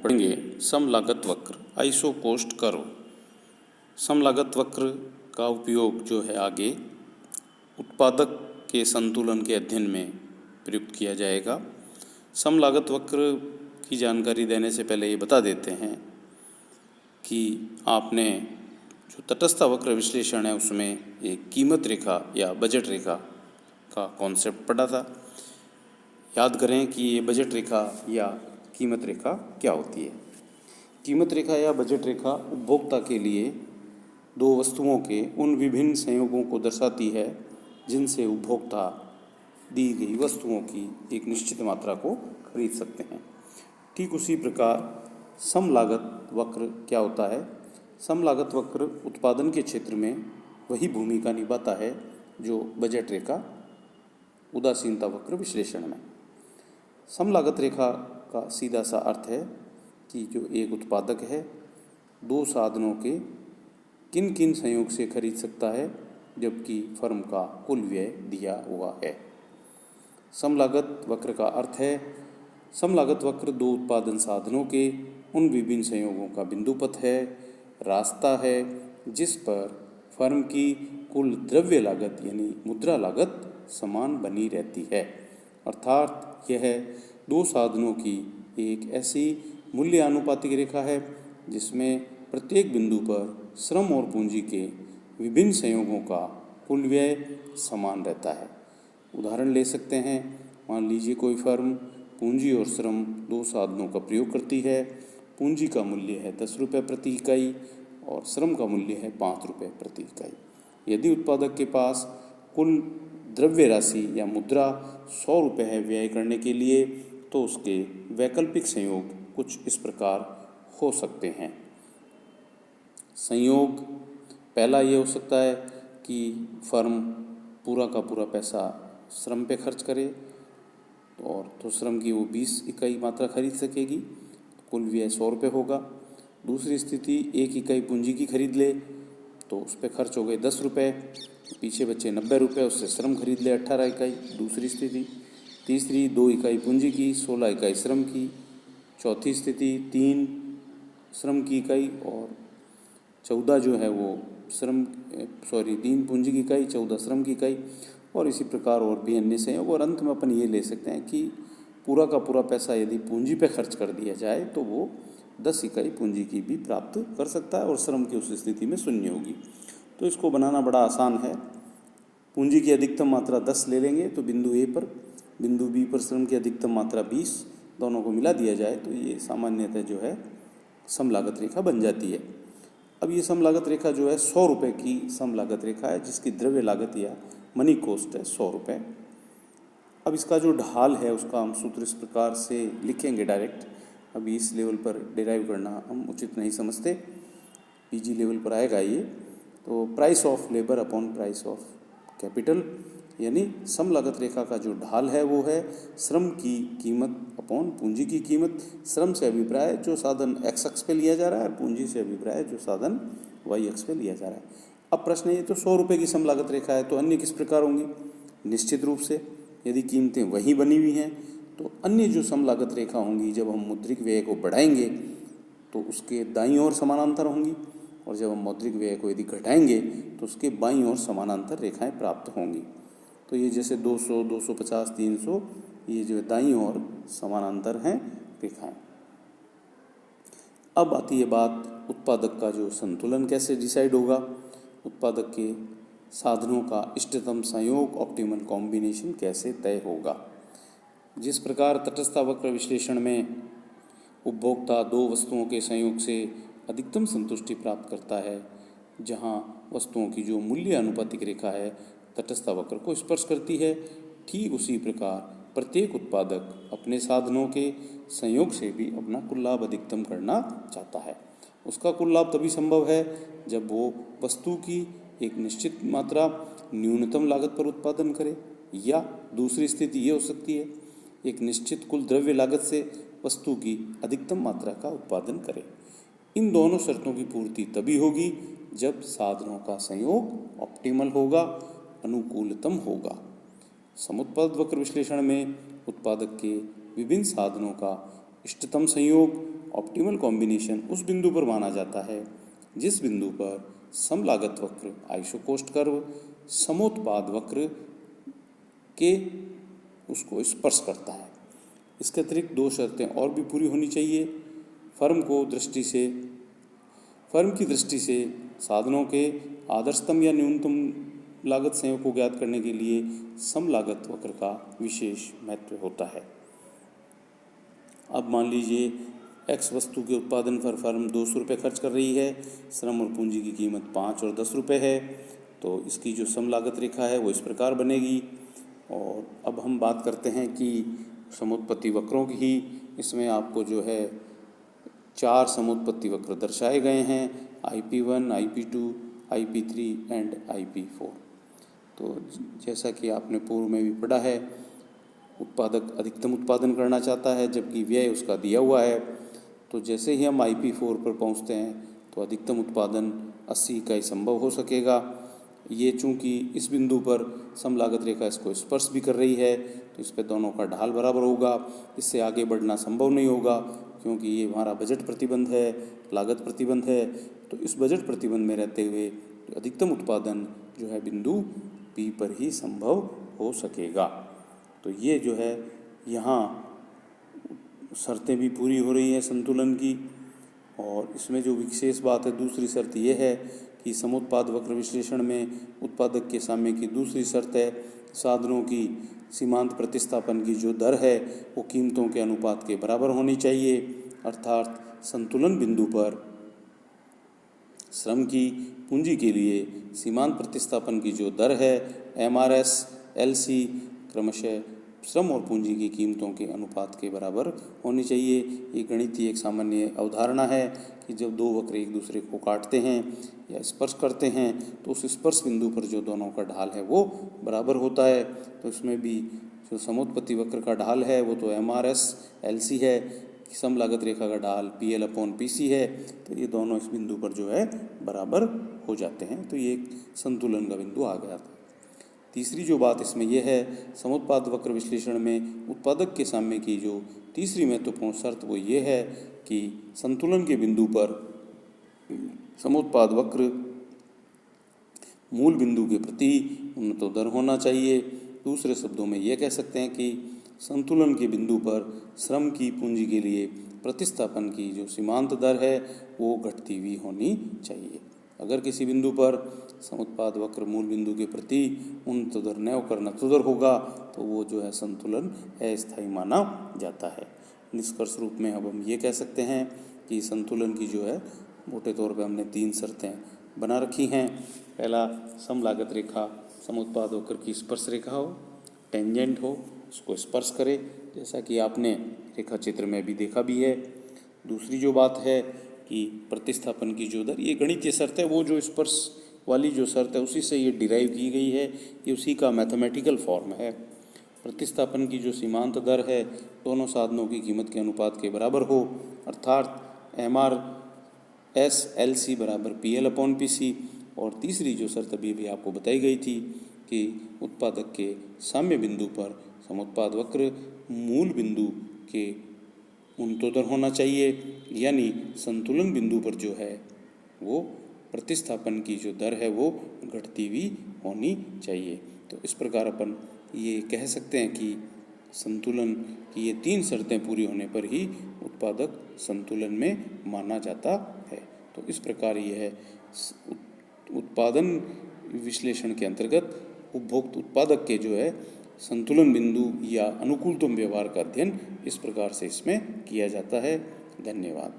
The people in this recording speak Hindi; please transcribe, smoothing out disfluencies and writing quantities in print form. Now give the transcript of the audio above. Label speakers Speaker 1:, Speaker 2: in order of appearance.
Speaker 1: पढ़ेंगे समलागत वक्र, आइसो कोस्ट कर्व। समलागत वक्र का उपयोग जो है आगे उत्पादक के संतुलन के अध्ययन में प्रयुक्त किया जाएगा। समलागत वक्र की जानकारी देने से पहले ये बता देते हैं कि आपने जो तटस्थ वक्र विश्लेषण है उसमें एक कीमत रेखा या बजट रेखा का कॉन्सेप्ट पढ़ा था। याद करें कि ये बजट रेखा या कीमत रेखा क्या होती है। कीमत रेखा या बजट रेखा उपभोक्ता के लिए दो वस्तुओं के उन विभिन्न संयोगों को दर्शाती है जिनसे उपभोक्ता दी गई वस्तुओं की एक निश्चित मात्रा को खरीद सकते हैं। ठीक उसी प्रकार समलागत वक्र क्या होता है। समलागत वक्र उत्पादन के क्षेत्र में वही भूमिका निभाता है जो बजट रेखा उदासीनता वक्र विश्लेषण में। समलागत रेखा का सीधा सा अर्थ है कि जो एक उत्पादक है दो साधनों के किन किन संयोग से खरीद सकता है जबकि फर्म का कुल व्यय दिया हुआ है। समलागत वक्र का अर्थ है समलागत वक्र दो उत्पादन साधनों के उन विभिन्न संयोगों का बिंदुपथ है, रास्ता है जिस पर फर्म की कुल द्रव्य लागत यानी मुद्रा लागत समान बनी रहती है। अर्थात यह दो साधनों की एक ऐसी मूल्यानुपातिक रेखा है जिसमें प्रत्येक बिंदु पर श्रम और पूंजी के विभिन्न संयोगों का कुल व्यय समान रहता है। उदाहरण ले सकते हैं, मान लीजिए कोई फर्म पूंजी और श्रम दो साधनों का प्रयोग करती है। पूंजी का मूल्य है 10 रुपये प्रति इकाई और श्रम का मूल्य है 5 रुपये प्रति इकाई। यदि उत्पादक के पास कुल द्रव्य राशि या मुद्रा 100 रुपये है व्यय करने के लिए, तो उसके वैकल्पिक संयोग कुछ इस प्रकार हो सकते हैं। संयोग पहला ये हो सकता है कि फर्म पूरा का पूरा पैसा श्रम पे खर्च करे और तो श्रम की वो 20 इकाई मात्रा खरीद सकेगी, कुल व्यय 100 रुपये होगा। दूसरी स्थिति 1 इकाई पूंजी की खरीद ले तो उस पर खर्च हो गए 10 रुपये, पीछे बचे 90 रुपये, उससे श्रम खरीद ले 18 इकाई, दूसरी स्थिति। तीसरी 2 इकाई पूंजी की 16 इकाई श्रम की। चौथी स्थिति 3 श्रम की इकाई और 14 जो है वो 3 पूंजी की इकाई 14 श्रम की इकाई, और इसी प्रकार और भी अन्य संयोग। और अंत में अपन ये ले सकते हैं कि पूरा का पूरा पैसा यदि पूंजी पे खर्च कर दिया जाए तो वो 10 इकाई पूंजी की भी प्राप्त कर सकता है और श्रम की उस स्थिति में शून्य होगी। तो इसको बनाना बड़ा आसान है। पूंजी की अधिकतम मात्रा 10 ले लेंगे तो बिंदु ए पर, बिंदु बी पर श्रम की अधिकतम मात्रा 20, दोनों को मिला दिया जाए तो ये सामान्यतः जो है समलागत रेखा बन जाती है। अब ये समलागत रेखा जो है 100 रुपये की समलागत रेखा है जिसकी द्रव्य लागत या मनी कॉस्ट है 100 रुपये। अब इसका जो ढाल है उसका हम सूत्र इस प्रकार से लिखेंगे डायरेक्ट। अभी इस लेवल पर डिराइव करना हम उचित नहीं समझते, पीजी लेवल पर आएगा ये। तो price of labour upon price of capital, यानी समलागत रेखा का जो ढाल है वो है श्रम की कीमत अपॉन पूंजी की कीमत। श्रम से अभिप्राय जो साधन एक्स अक्ष पे लिया जा रहा है, पूंजी से अभिप्राय जो साधन वाई अक्ष पे लिया जा रहा है। अब प्रश्न ये तो 100 रुपये की समलागत रेखा है तो अन्य किस प्रकार होंगी। निश्चित रूप से यदि कीमतें वही बनी हुई हैं तो अन्य जो समलागत रेखा होंगी जब हम मौद्रिक व्यय को बढ़ाएंगे तो उसके दाईं ओर समानांतर होंगी, और जब हम मौद्रिक व्यय को यदि घटाएंगे तो उसके बाईं ओर समानांतर रेखाएं प्राप्त होंगी। तो ये जैसे 200, 250, 300 ये जो दाईं ओर समानांतर हैं रेखाएं। अब आती है बात उत्पादक का जो संतुलन कैसे डिसाइड होगा। उत्पादक के साधनों का इष्टतम संयोग ऑप्टिमल कॉम्बिनेशन कैसे तय होगा। जिस प्रकार तटस्थ वक्र विश्लेषण में उपभोक्ता दो वस्तुओं के संयोग से अधिकतम संतुष्टि प्राप्त करता है, जहां वस्तुओं की जो मूल्य अनुपातिक रेखा है तटस्थ वक्र को स्पर्श करती है, ठीक उसी प्रकार प्रत्येक उत्पादक अपने साधनों के संयोग से भी अपना कुल लाभ अधिकतम करना चाहता है। उसका कुल लाभ तभी संभव है जब वो वस्तु की एक निश्चित मात्रा न्यूनतम लागत पर उत्पादन करे, या दूसरी स्थिति ये हो सकती है एक निश्चित कुल द्रव्य लागत से वस्तु की अधिकतम मात्रा का उत्पादन करे। इन दोनों शर्तों की पूर्ति तभी होगी जब साधनों का संयोग ऑप्टिमल होगा, अनुकूलतम होगा। समुत्पाद वक्र विश्लेषण में उत्पादक के विभिन्न साधनों का इष्टतम संयोग ऑप्टिमल कॉम्बिनेशन उस बिंदु पर माना जाता है जिस बिंदु पर समलागत वक्र आइसोकोस्ट कर्व समोत्पाद वक्र के उसको स्पर्श करता है। इसके अतिरिक्त दो शर्तें और भी पूरी होनी चाहिए। फर्म की दृष्टि से साधनों के आदर्शतम या न्यूनतम लागत संयोग को ज्ञात करने के लिए समलागत वक्र का विशेष महत्व होता है। अब मान लीजिए एक्स वस्तु के उत्पादन पर फर्म 200 रुपये खर्च कर रही है, श्रम और पूंजी की कीमत 5 और 10 रुपये है, तो इसकी जो समलागत रेखा है वो इस प्रकार बनेगी। और अब हम बात करते हैं कि समुत्पत्ति वक्रों की। इसमें आपको जो है 4 समुत्पत्ति वक्र दर्शाए गए हैं, IP1, IP2, IP3 and IP4। तो जैसा कि आपने पूर्व में भी पढ़ा है, उत्पादक अधिकतम उत्पादन करना चाहता है जबकि व्यय उसका दिया हुआ है। तो जैसे ही हम IP4 पर पहुंचते हैं तो अधिकतम उत्पादन 80 इकाई संभव हो सकेगा। ये चूँकि इस बिंदु पर समलागत रेखा इसको स्पर्श भी कर रही है तो इस पर दोनों का ढाल बराबर होगा। इससे आगे बढ़ना संभव नहीं होगा क्योंकि ये हमारा बजट प्रतिबंध है, लागत प्रतिबंध है। तो इस बजट प्रतिबंध में रहते हुए अधिकतम उत्पादन जो है बिंदु P पर ही संभव हो सकेगा। तो ये जो है यहाँ शर्तें भी पूरी हो रही हैं संतुलन की। और इसमें जो विशेष बात है, दूसरी शर्त ये है कि समुत्पाद वक्र विश्लेषण में उत्पादक के साम्य की दूसरी शर्त है साधनों की सीमांत प्रतिस्थापन की जो दर है वो कीमतों के अनुपात के बराबर होनी चाहिए। अर्थात संतुलन बिंदु पर श्रम की पूंजी के लिए सीमांत प्रतिस्थापन की जो दर है MRS LC क्रमशः श्रम और पूंजी की कीमतों के अनुपात के बराबर होनी चाहिए। ये गणितीय एक सामान्य अवधारणा है कि जब दो वक्र एक दूसरे को काटते हैं या स्पर्श करते हैं तो उस स्पर्श बिंदु पर जो दोनों का ढाल है वो बराबर होता है। तो इसमें भी जो समुत्पत्ति वक्र का ढाल है वो तो MRS LC है, समलागत रेखा का ढाल PL/PC है। तो ये दोनों इस बिंदु पर जो है बराबर हो जाते हैं। तो ये एक संतुलन का बिंदु आ गया था। तीसरी जो बात इसमें यह है, समुत्पाद वक्र विश्लेषण में उत्पादक के साम्य की जो तीसरी महत्वपूर्ण शर्त वो ये है कि संतुलन के बिंदु पर समुत्पाद वक्र मूल बिंदु के प्रति उन्नतोदर होना चाहिए। दूसरे शब्दों में ये कह सकते हैं कि संतुलन के बिंदु पर श्रम की पूंजी के लिए प्रतिस्थापन की जो सीमांत दर है वो घटती हुई होनी चाहिए। अगर किसी बिंदु पर समुत्पाद वक्र मूल बिंदु के प्रति उन्नतोदर न होकर नतोदर होगा तो वो जो है संतुलन अस्थायी माना जाता है। निष्कर्ष रूप में अब हम ये कह सकते हैं कि संतुलन की जो है मोटे तौर पे हमने 3 शर्तें बना रखी हैं। पहला, समलागत रेखा समुत्पाद वक्र की स्पर्श रेखा हो, टेंजेंट हो, उसको स्पर्श करे जैसा कि आपने रेखा चित्र में भी देखा भी है। दूसरी जो बात है कि प्रतिस्थापन की जो दर, ये गणितीय शर्त है, वो जो स्पर्श वाली जो शर्त है उसी से ये डिराइव की गई है, ये उसी का मैथमेटिकल फॉर्म है। प्रतिस्थापन की जो सीमांत दर है दोनों साधनों की कीमत के अनुपात के बराबर हो, अर्थात MRS LC बराबर PL/PC। और तीसरी जो शर्त अभी आपको बताई गई थी कि उत्पादक के साम्य बिंदु पर समुत्पाद वक्र मूल बिंदु के उन्नतोदर होना चाहिए, यानी संतुलन बिंदु पर जो है वो प्रतिस्थापन की जो दर है वो घटती हुई होनी चाहिए। तो इस प्रकार अपन ये कह सकते हैं कि संतुलन की ये 3 शर्तें पूरी होने पर ही उत्पादक संतुलन में माना जाता है। तो इस प्रकार यह उत्पादन विश्लेषण के अंतर्गत उपभोक्त उत्पादक के जो है संतुलन बिंदु या अनुकूलतम व्यवहार का अध्ययन इस प्रकार से इसमें किया जाता है। धन्यवाद।